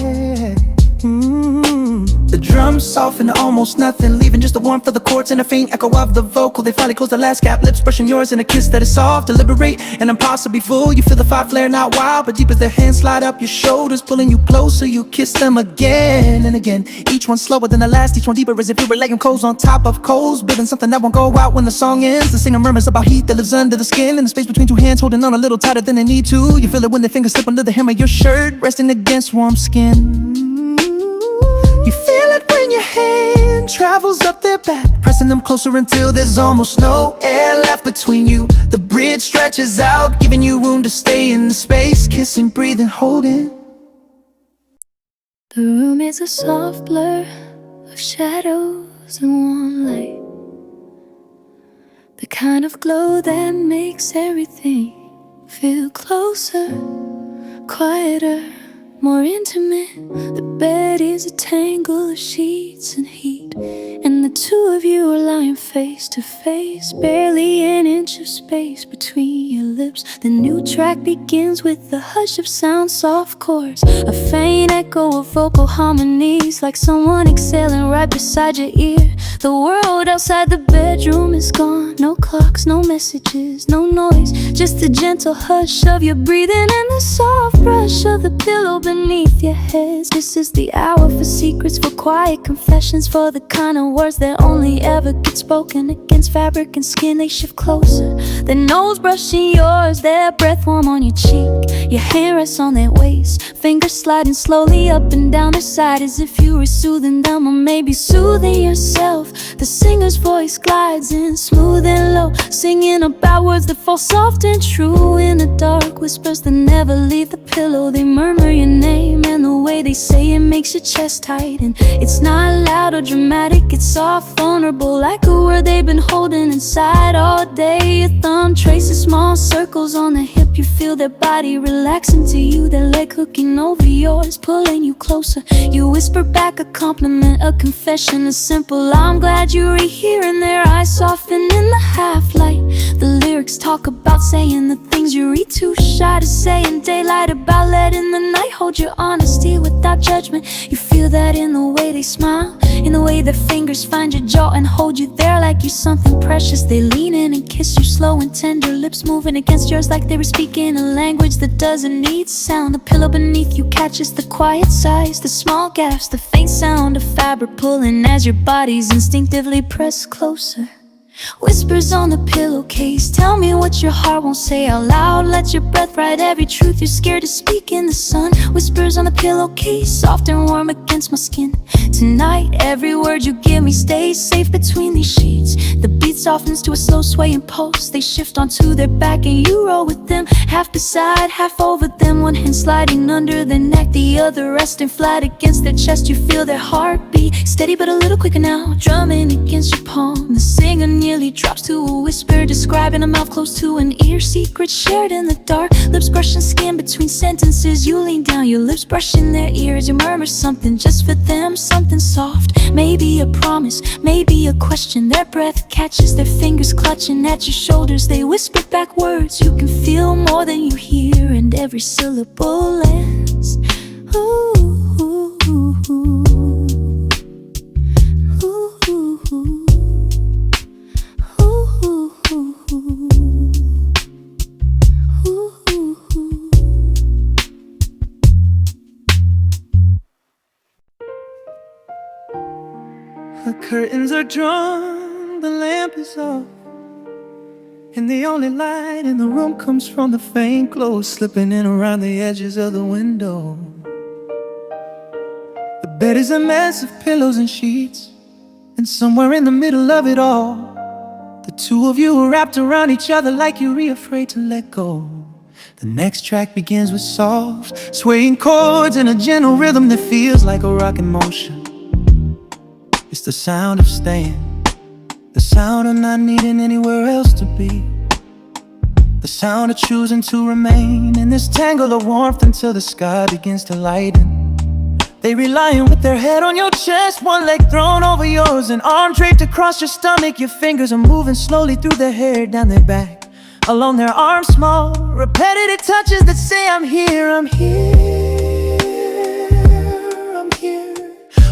The drums soften to almost nothing, leaving just the warmth of the chords and a faint echo of the vocal. They finally close the last gap, lips brushing yours in a kiss that is soft, deliberate, and impossibly full. You feel the fire flare, not wild, but deep as their hands slide up your shoulders, pulling you closer. You kiss them again and again, each one slower than the last, each one deeper, as if you were laying coals on top of coals, building something that won't go out when the song ends. The singer murmurs about heat that lives under the skin, in the space between two hands, holding on a little tighter than they need to. You feel it when their fingers slip under the hem of your shirt, resting against warm skin. You feel it when your hand travels up their back, pressing them closer until there's almost no air left between you. The bridge stretches out, giving you room to stay in the space, kissing, breathing, holding. The room is a soft blur of shadows and warm light, the kind of glow that makes everything feel closer, quieter, more intimate. The bed is a tangle of sheets and heat, and the two of you are lying face to face, barely an inch of space between your lips. The new track begins with the hush of sound, soft chords, a faint echo of vocal harmonies, like someone exhaling right beside your ear. The world outside the bedroom is gone, no clocks, no messages, no noise, just the gentle hush of your breathing and the soft brush of the pillow beneath your heads. This is the hour for secrets, for quiet confessions, for the kind of words that only ever get spoken against fabric and skin. They shift closer, their nose brushing yours, their breath warm on your cheek. Your hand rests on their waist, fingers sliding slowly up and down their side, as if you were soothing them or maybe soothing yourself. The singer's voice glides in smooth and low, singing about words that fall soft and true. In the dark, whispers that never leave the pillow. They murmur your name, and the way they say it makes your chest tighten. It's not loud or dramatic, it's soft, vulnerable, like a word they've been holding inside all day. Your thumb traces small circles on the hip. You feel their body relax into you, their leg hooking over yours, pulling you closer. You whisper back a compliment, a confession, a simple "I'm glad you're here," and their eyes soften in the half-light. The lyrics talk about saying the things you're too shy to say in daylight, about letting the night hold your honesty without judgment. You feel that in the way they smile, in the way their fingers find your jaw and hold you there like you're something precious. They lean in and kiss you slow and tender, lips moving against yours like they were speaking a language that doesn't need sound. The pillow beneath you catches the quiet sighs, the small gasps, the faint sound of fabric pulling as your bodies instinctively press closer. Whispers on the pillowcase, tell me what your heart won't say out loud. Let your breath write every truth you're scared to speak in the sun. Whispers on the pillowcase, soft and warm against my skin. Tonight, every word you give me stays safe between these sheets. The beat softens to a slow swaying pulse. They shift onto their back and you roll with them, half beside, half over them. One hand sliding under their neck, the other resting flat against their chest. You feel their heartbeat, steady but a little quicker now, drumming against your palm. The singer nearly drops to a whisper, describing a mouth close to an ear. Secrets shared in the dark, lips brushing skin between sentences. You lean down, your lips brushing their ears. You murmur something just for them, something soft, maybe a promise, maybe a question. Their breath catches, their fingers clutching at your shoulders. They whisper back words you can feel more than you hear, and every syllable lands. Ooh, ooh, ooh, ooh. The curtains are drawn, the lamp is off, and the only light in the room comes from the faint glow slipping in around the edges of the window. The bed is a mess of pillows and sheets, and somewhere in the middle of it all, the two of you are wrapped around each other like you're afraid to let go. The next track begins with soft, swaying chords and a gentle rhythm that feels like a rock in motion. It's the sound of staying, the sound of not needing anywhere else to be, the sound of choosing to remain in this tangle of warmth until the sky begins to lighten. They relying with their head on your chest, one leg thrown over yours, an arm draped across your stomach. Your fingers are moving slowly through their hair, down their back, along their arms, small, repetitive touches that say, I'm here, I'm here, I'm here.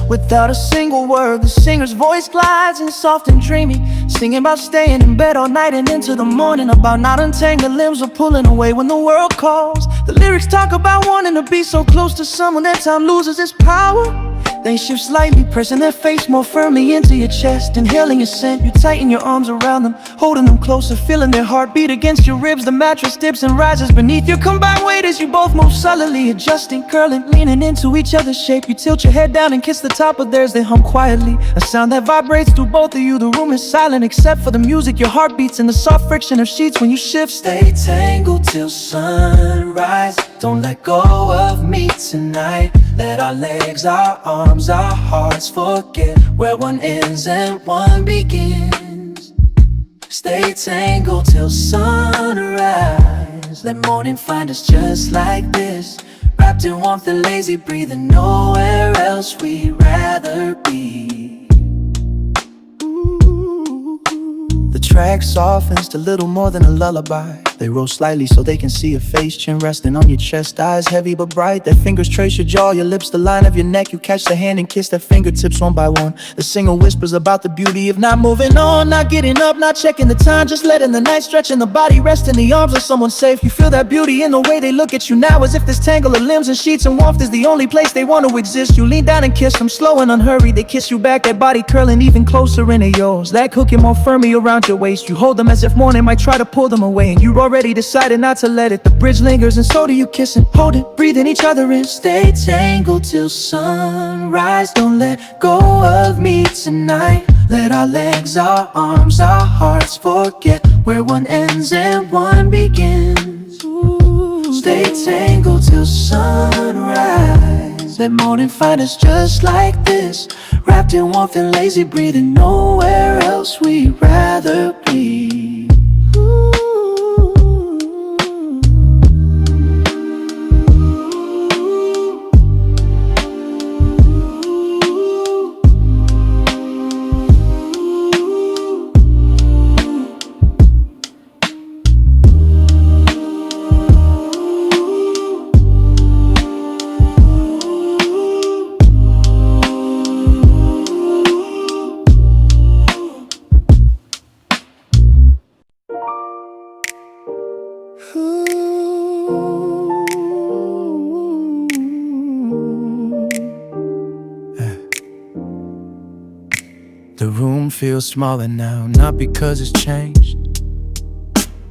Without a single word, the singer's voice glides in soft and dreamy, singing about staying in bed all night and into the morning, about not untangling limbs or pulling away when the world calls. The lyrics talk about wanting to be so close to someone that time loses its power. They shift slightly, pressing their face more firmly into your chest, inhaling your scent. You tighten your arms around them, holding them closer, feeling their heartbeat against your ribs. The mattress dips and rises beneath your combined weight as you both move subtly, adjusting, curling, leaning into each other's shape. You tilt your head down and kiss the top of theirs. They hum quietly, a sound that vibrates through both of you. The room is silent except for the music, your heart beats, and the soft friction of sheets when you shift. Stay tangled till sunrise. Don't let go of me tonight. Let our legs, our arms, our hearts forget where one ends and one begins. Stay tangled till sunrise. Let morning find us just like this, wrapped in warmth and lazy breathing, nowhere else we'd rather be. The track softens to little more than a lullaby. They roll slightly so they can see your face, chin resting on your chest, eyes heavy but bright. Their fingers trace your jaw, your lips the line of your neck. You catch their hand and kiss their fingertips one by one. The singer whispers about the beauty of not moving on, not getting up, not checking the time, just letting the night stretch and the body rest in the arms of someone safe. You feel that beauty in the way they look at you now, as if this tangle of limbs and sheets and warmth is the only place they want to exist. You lean down and kiss them, slow and unhurried. They kiss you back, that body curling even closer into yours, that cooking more firmly around your waist. You hold them as if morning might try to pull them away, and you're already decided not to let it. The bridge lingers and so do you, kissing, holding, breathing each other in. Stay tangled till sunrise. Don't let go of me tonight. Let our legs, our arms, our hearts forget where one ends and one begins. Stay tangled till sunrise. Let morning find us just like this, wrapped in warmth and lazy breathing, nowhere else we'd rather be. The room feels smaller now, not because it's changed,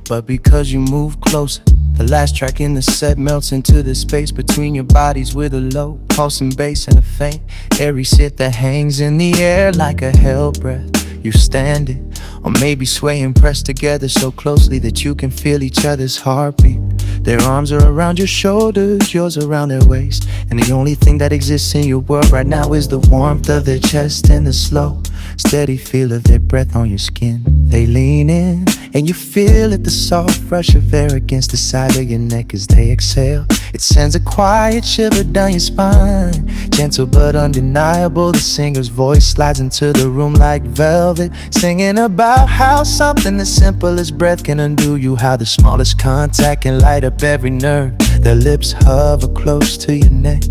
but because you move closer. The last track in the set melts into the space between your bodies with a low pulsing bass and a faint airy sit that hangs in the air like a hell breath. You stand it, or maybe swaying, pressed together so closely that you can feel each other's heartbeat. Their arms are around your shoulders, yours around their waist, and the only thing that exists in your world right now is the warmth of their chest and the slow, steady feel of their breath on your skin. They lean in, and you feel it, the soft rush of air against the side of your neck as they exhale. It sends a quiet shiver down your spine, gentle but undeniable. The singer's voice slides into the room like velvet, singing about how something as simple as breath can undo you, how the smallest contact can light up every nerve. Their lips hover close to your neck,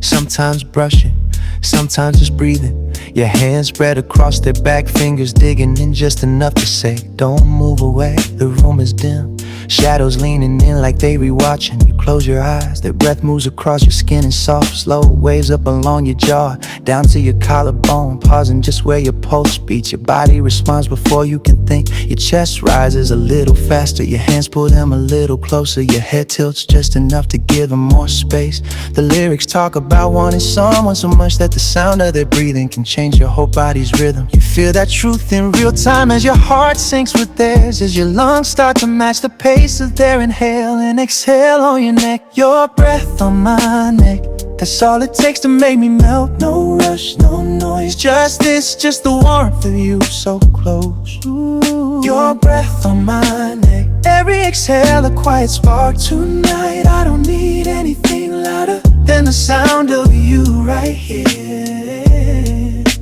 sometimes brushing, sometimes just breathing. Your hands spread across their back, fingers digging in just enough to say, don't move away. The room is dim, shadows leaning in like they rewatching. You close your eyes, their breath moves across your skin in soft, slow waves up along your jaw, down to your collarbone, pausing just where your pulse beats. Your body responds before you can think. Your chest rises a little faster, your hands pull them a little closer. Your head tilts just enough to give them more space. The lyrics talk about wanting someone so much that the sound of their breathing can change your whole body's rhythm. You feel that truth in real time as your heart syncs with theirs, as your lungs start to match the pace of their inhale and exhale on your neck. Your breath on my neck, that's all it takes to make me melt. No rush, no noise, just this, just the warmth of you so close. Your breath on my neck, every exhale a quiet spark tonight. I don't need anything louder than the sound of you right here.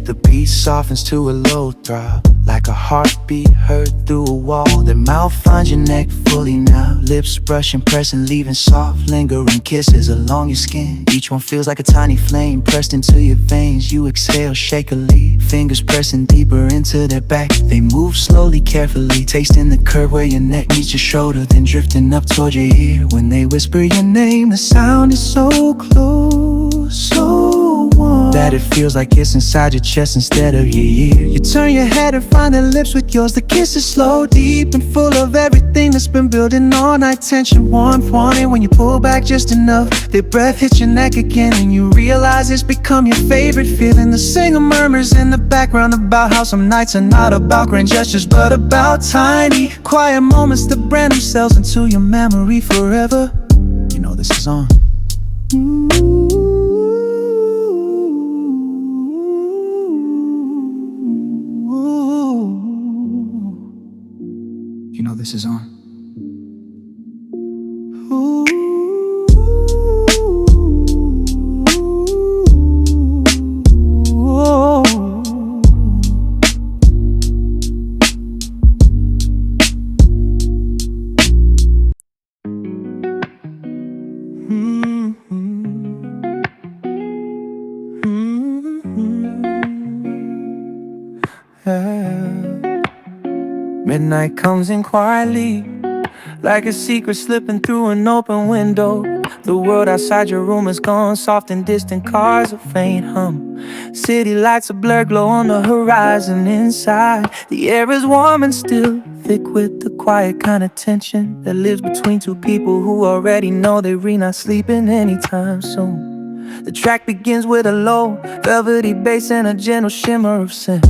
The beat softens to a low throb, like a heartbeat heard through a wall. Their mouth finds your neck fully now, lips brushing, pressing, leaving soft, lingering kisses along your skin. Each one feels like a tiny flame pressed into your veins. You exhale shakily, fingers pressing deeper into their back. They move slowly, carefully, tasting the curve where your neck meets your shoulder, then drifting up toward your ear. When they whisper your name, the sound is so close, so warm, that it feels like it's inside your chest instead of your ear. You turn your head and find their lips with yours. The kiss is slow, deep, and full of everything that's been building all night. Tension, warmth, wanting when you pull back just enough. Their breath hits your neck again and you realize it's become your favorite feeling. The singer murmurs in the background about how some nights are not about grand gestures, but about tiny, quiet moments that brand themselves into your memory forever. You know this is on. You know this is on. Midnight comes in quietly, like a secret slipping through an open window. The world outside your room is gone, soft and distant cars, a faint hum. City lights, a blur glow on the horizon. Inside, the air is warm and still, thick with the quiet kind of tension that lives between two people who already know they're not sleeping anytime soon. The track begins with a low, velvety bass and a gentle shimmer of synth,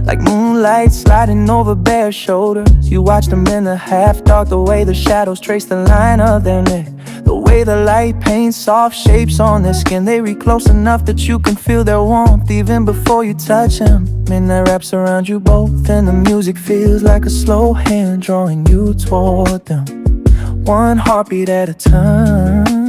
like moonlight sliding over bare shoulders. You watch them in the half-dark, the way the shadows trace the line of their neck, the way the light paints soft shapes on their skin. They reach close enough that you can feel their warmth even before you touch them. Midnight wraps around you both and the music feels like a slow hand drawing you toward them, one heartbeat at a time.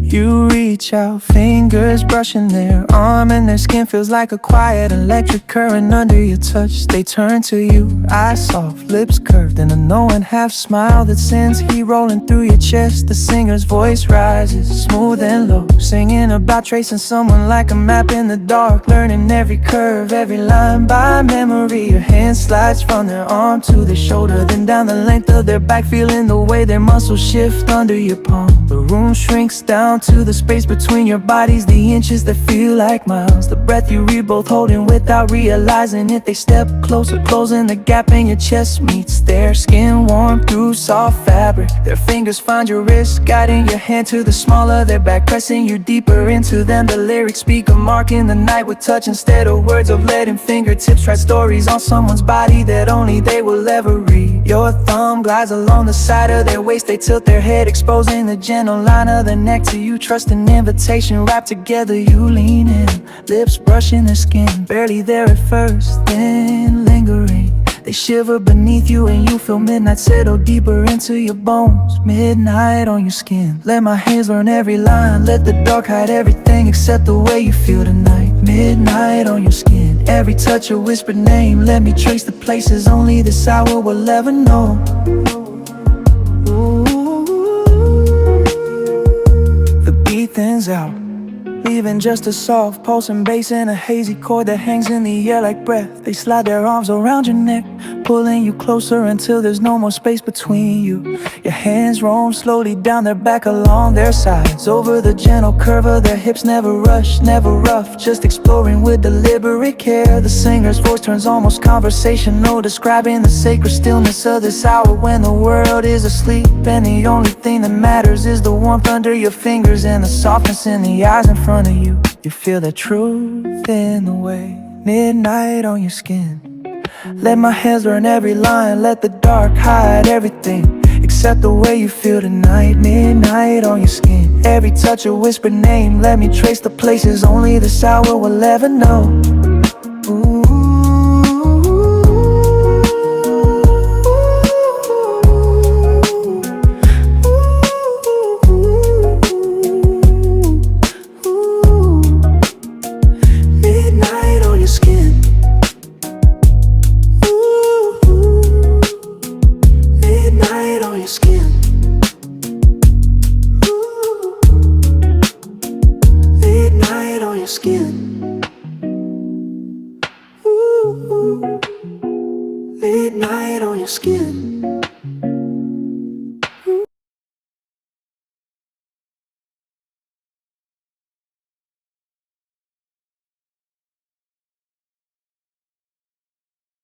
You reach out, fingers brushing their arm, and their skin feels like a quiet electric current under your touch. They turn to you, eyes soft, lips curved, and a knowing half smile that sends heat rolling through your chest. The singer's voice rises, smooth and low, singing about tracing someone like a map in the dark, learning every curve, every line by memory. Your hand slides from their arm to their shoulder, then down the length of their back, feeling the way their muscles shift under your palm. The room shrinks down to the space between your bodies, the inches that feel like miles. The breath you read, both holding without realizing it. They step closer, closing the gap in your chest meets their skin, warm through soft fabric. Their fingers find your wrist, guiding your hand to the small of their back, pressing you deeper into them. The lyrics speak a mark in the night with touch instead of words of lead, and fingertips write stories on someone's body that only they will ever read. Your thumb glides along the side of their waist. They tilt their head, exposing the gentle line of the neck to you. Trust an invitation wrapped together, you lean in, lips brushing their skin, barely there at first, then lingering. They shiver beneath you and you feel midnight settle deeper into your bones. Midnight on your skin, let my hands learn every line, let the dark hide everything except the way you feel tonight. Midnight on your skin, every touch a whispered name, let me trace the places only this hour will ever know. Thins out, leaving just a soft pulsing bass and a hazy chord that hangs in the air like breath. They slide their arms around your neck, pulling you closer until there's no more space between you. Your hands roam slowly down their back, along their sides, over the gentle curve of their hips. Never rush, never rough, just exploring with deliberate care. The singer's voice turns almost conversational, describing the sacred stillness of this hour when the world is asleep, and the only thing that matters is the warmth under your fingers and the softness in the eyes in front of you. You feel the truth in the way, midnight on your skin. Let my hands learn every line, let the dark hide everything except the way you feel tonight. Midnight on your skin, every touch a whispered name, let me trace the places only this hour will ever know. Ooh. your skin.